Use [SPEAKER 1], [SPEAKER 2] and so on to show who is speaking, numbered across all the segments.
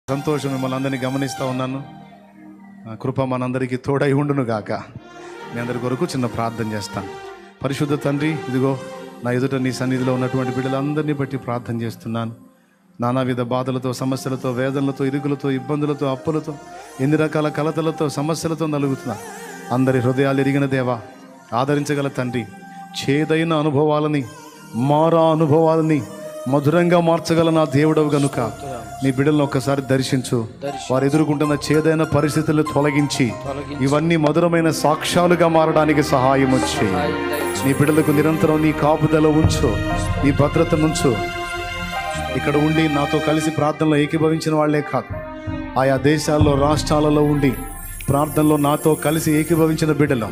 [SPEAKER 1] సంతోషం, మిమ్మల్ని అందరినీ గమనిస్తూ ఉన్నాను. కృప మనందరికీ తోడై ఉండును గాక. మీ అందరి కొరకు చిన్న ప్రార్థన చేస్తాను. పరిశుద్ధ తండ్రి, ఇదిగో నా ఎదుట నీ సన్నిధిలో ఉన్నటువంటి బిడ్డలందరినీ బట్టి ప్రార్థన చేస్తున్నాను. నానావిధ బాధలతో, సమస్యలతో, వేదనలతో, ఇరుకులతో, ఇబ్బందులతో, అప్పులతో, ఎన్ని రకాల కలతలతో, సమస్యలతో నలుగుతున్నారు. అందరి హృదయాలు ఎరిగిన దేవా, ఆదరించగల తండ్రి, చేదైన అనుభవాలని, మారా అనుభవాలని మధురంగా మార్చగల నా దేవుడవు గనుక నీ బిడ్డలను ఒక్కసారి దర్శించు. వారు ఎదుర్కొంటున్న చేదైన పరిస్థితులను తొలగించి ఇవన్నీ మధురమైన సాక్ష్యాలుగా మారడానికి సహాయం వచ్చి నీ బిడ్డలకు నిరంతరం నీ కాపుదల ఉంచు, నీ భద్రత ఉంచు. ఇక్కడ ఉండి నాతో కలిసి ప్రార్థనలో ఏకీభవించిన వాళ్లే కాదు, ఆయా దేశాల్లో, రాష్ట్రాలలో ఉండి ప్రార్థనలో నాతో కలిసి ఏకీభవించిన బిడ్డలు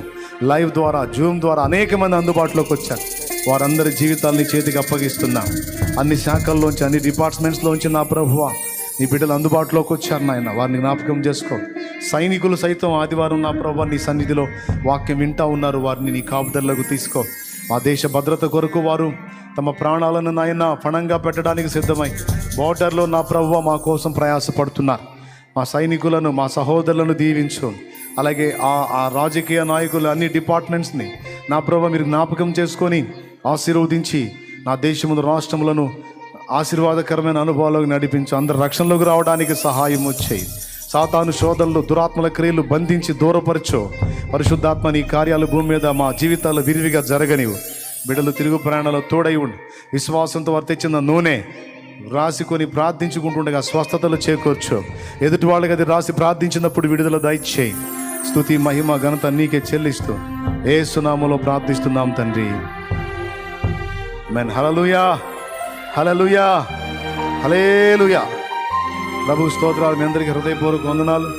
[SPEAKER 1] లైవ్ ద్వారా, జూమ్ ద్వారా అనేక మంది అందుబాటులోకి వచ్చారు. వారందరి జీవితాలని చేతికి అప్పగిస్తున్నా. అన్ని శాఖల్లోంచి, అన్ని డిపార్ట్మెంట్స్లోంచి నా ప్రభువా నీ బిడ్డలు అందుబాటులోకి వచ్చారు నాయన. వారిని జ్ఞాపకం చేసుకో. సైనికులు సైతం ఆదివారం నా ప్రభువా నీ సన్నిధిలో వాక్యం వింటూ ఉన్నారు. వారిని నీ కాపుదలకు తీసుకో. ఆ దేశ భద్రత కొరకు వారు తమ ప్రాణాలను నాయన పణంగా పెట్టడానికి సిద్ధమై బోర్డర్లో నా ప్రభువా మా కోసం ప్రయాసపడుతున్నారు. మా సైనికులను, మా సహోదరులను దీవించు. అలాగే ఆ రాజకీయ నాయకులు, అన్ని డిపార్ట్మెంట్స్ని నా ప్రభువా మీరు జ్ఞాపకం చేసుకొని ఆశీర్వదించి నా దేశమును, రాష్ట్రములను ఆశీర్వాదకరమైన అనుభవాలకు నడిపించు. అందరు రక్షణలోకి రావడానికి సహాయం వచ్చేయి. సాతాను శోధనలు, దురాత్మల క్రియలు బంధించి దూరపరచు. పరిశుద్ధాత్మ నీ కార్యాలు భూమి మీద మా జీవితాలు విరివిగా జరగనివు. బిడ్డలు తిరుగు ప్రయాణాలు తోడై ఉండి విశ్వాసంతో వారు తెచ్చిన నూనె రాసుకొని ప్రార్థించుకుంటుండగా స్వస్థతలు చేకూర్చు. ఎదుటి వాళ్ళకి అది రాసి ప్రార్థించినప్పుడు విడుదల దయచేయి. స్తుతి, మహిమ, ఘనత నీకే చెల్లిస్తూ యేసు నామములో ప్రార్థిస్తున్నాం తండ్రి. ఆమేన్. హల్లెలూయా, హల్లెలూయా, హల్లెలూయా. ప్రభు స్తోత్రాలు. మీ అందరికీ హృదయపూర్వక వందనాలు.